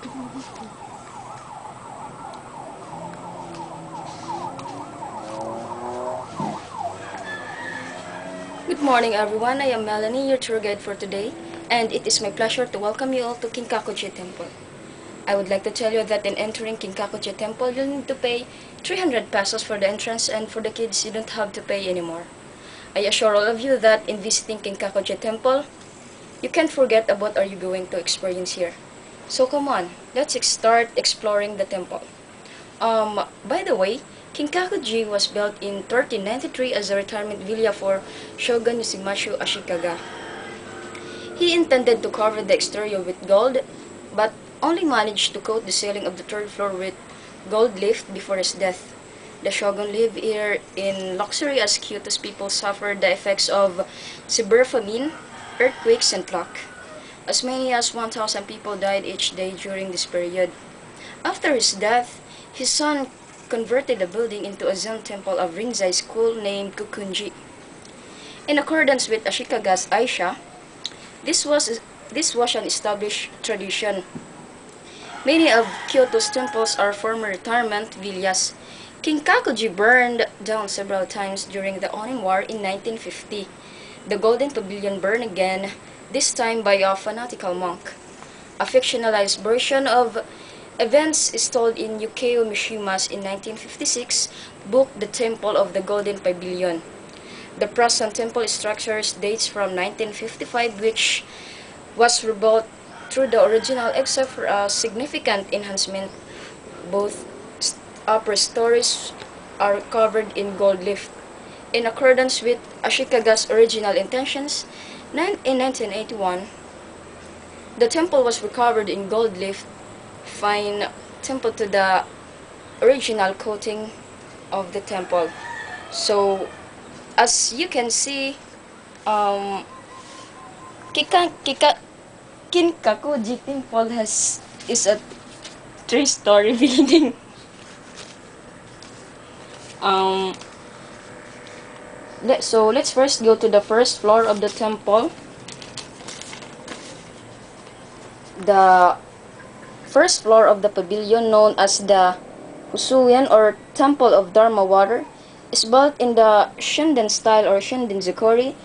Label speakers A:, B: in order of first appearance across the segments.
A: Good morning everyone, I am Melanie, your tour guide for today, and it is my pleasure to welcome you all to Kinkakuji Temple. I would like to tell you that in entering Kinkakuji Temple, you'll need to pay 300 pesos for the entrance, and for the kids, you don't have to pay anymore. I assure all of you that in visiting Kinkakuji Temple, you can't forget about what are you going to experience here. So come on, let's start exploring the temple. By the way, Kinkakuji was built in 1393 as a retirement villa for Shogun Yoshimatsu Ashikaga. He intended to cover the exterior with gold, but only managed to coat the ceiling of the third floor with gold leaf before his death. The shogun lived here in luxury as Kyoto's people suffered the effects of severe famine, earthquakes, and plague. As many as 1,000 people died each day during this period. After his death, his son converted the building into a Zen temple of Rinzai school named Kukunji. In accordance with Ashikaga's Aisha, this was an established tradition. Many of Kyoto's temples are former retirement villas. Kinkakuji burned down several times during the Onin War in 1950. The Golden Pavilion burned again, this time by a fanatical monk. A fictionalized version of events is told in Yukio Mishima's in 1956 book The Temple of the Golden Pavilion. The present temple structures dates from 1955, which was rebuilt through the original except for a significant enhancement. Both upper stories are covered in gold leaf. In accordance with Ashikaga's original intentions, in 1981, the temple was recovered in gold leaf, fine temple to the original coating of the temple. So, as you can see, Kinkakuji Temple is a three-story building. So let's first go to the first floor of the temple. The first floor of the pavilion, known as the Husuyan or Temple of Dharma Water, is built in the Shinden style or Shinden Zukuri,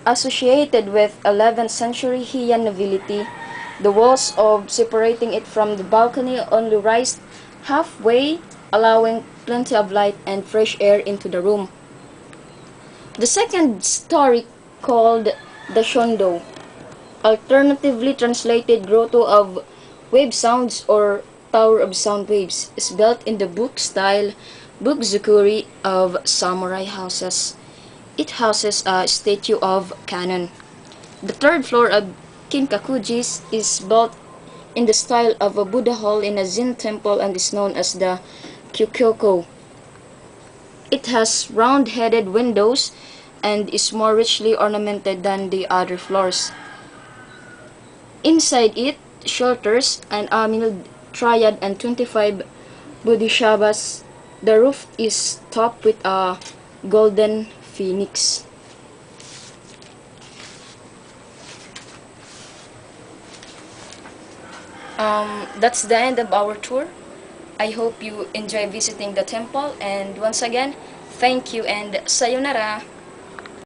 A: associated with 11th century Heian nobility. The walls of separating it from the balcony only rise halfway, allowing plenty of light and fresh air into the room. The second story, called the Shondo, alternatively translated Grotto of Wave Sounds or Tower of Sound Waves, is built in the book style Bukzukuri of samurai houses. It houses a statue of Kannon. The third floor of Kinkakuji is built in the style of a Buddha hall in a Zen temple and is known as the Kyokyoko. It has round-headed windows and is more richly ornamented than the other floors. Inside it shelters an Amil Triad and 25 Bodhisattvas. The roof is topped with a golden phoenix. That's the end of our tour. I hope you enjoy visiting the temple, and once again, thank you and sayonara.